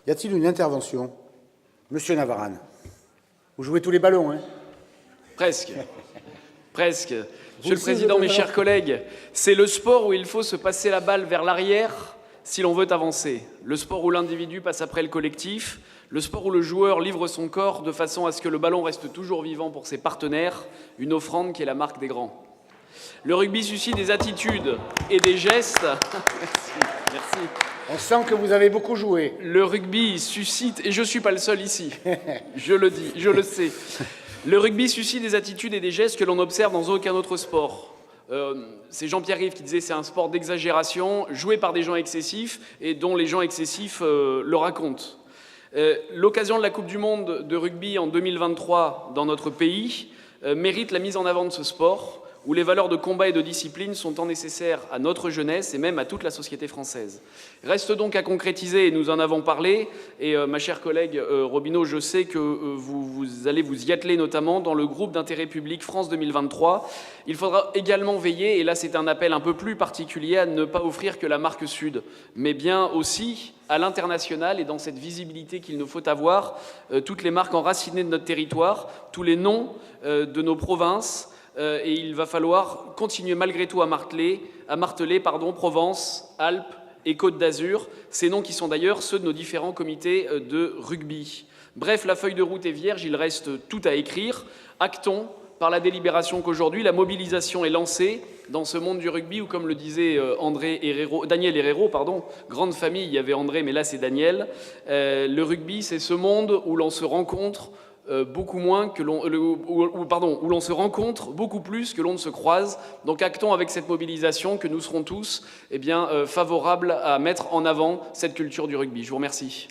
Y a-t-il une intervention? Monsieur Navarane. Vous jouez tous les ballons, hein? Presque. Presque. Monsieur le Président, mes chers collègues, c'est le sport où il faut se passer la balle vers l'arrière si l'on veut avancer. Le sport où l'individu passe après le collectif. Le sport où le joueur livre son corps de façon à ce que le ballon reste toujours vivant pour ses partenaires. Une offrande qui est la marque des grands. Le rugby suscite des attitudes et des gestes. Merci. On sent que vous avez beaucoup joué. Le rugby suscite, et je ne suis pas le seul ici, je le dis, je le sais. Le rugby suscite des attitudes et des gestes que l'on n'observe dans aucun autre sport. C'est Jean-Pierre Rive qui disait c'est un sport d'exagération, joué par des gens excessifs et dont les gens excessifs le racontent. L'occasion de la Coupe du Monde de rugby en 2023 dans notre pays mérite la mise en avant de ce sport, où les valeurs de combat et de discipline sont tant nécessaires à notre jeunesse et même à toute la société française. Reste donc à concrétiser, et nous en avons parlé, et ma chère collègue Robineau, je sais que vous allez vous y atteler notamment dans le groupe d'intérêt public France 2023. Il faudra également veiller, et là c'est un appel un peu plus particulier, à ne pas offrir que la marque Sud, mais bien aussi à l'international et dans cette visibilité qu'il nous faut avoir, toutes les marques enracinées de notre territoire, tous les noms de nos provinces, et il va falloir continuer malgré tout à marteler, Provence, Alpes et Côte d'Azur, ces noms qui sont d'ailleurs ceux de nos différents comités de rugby. Bref, la feuille de route est vierge, il reste tout à écrire. Actons par la délibération qu'aujourd'hui, la mobilisation est lancée dans ce monde du rugby où, comme le disait Daniel Herrero, grande famille, il y avait André, mais là c'est Daniel. Le rugby, c'est ce monde où l'on se rencontre beaucoup moins que où l'on se rencontre beaucoup plus que l'on ne se croise. Donc actons avec cette mobilisation que nous serons tous favorables à mettre en avant cette culture du rugby. Je vous remercie.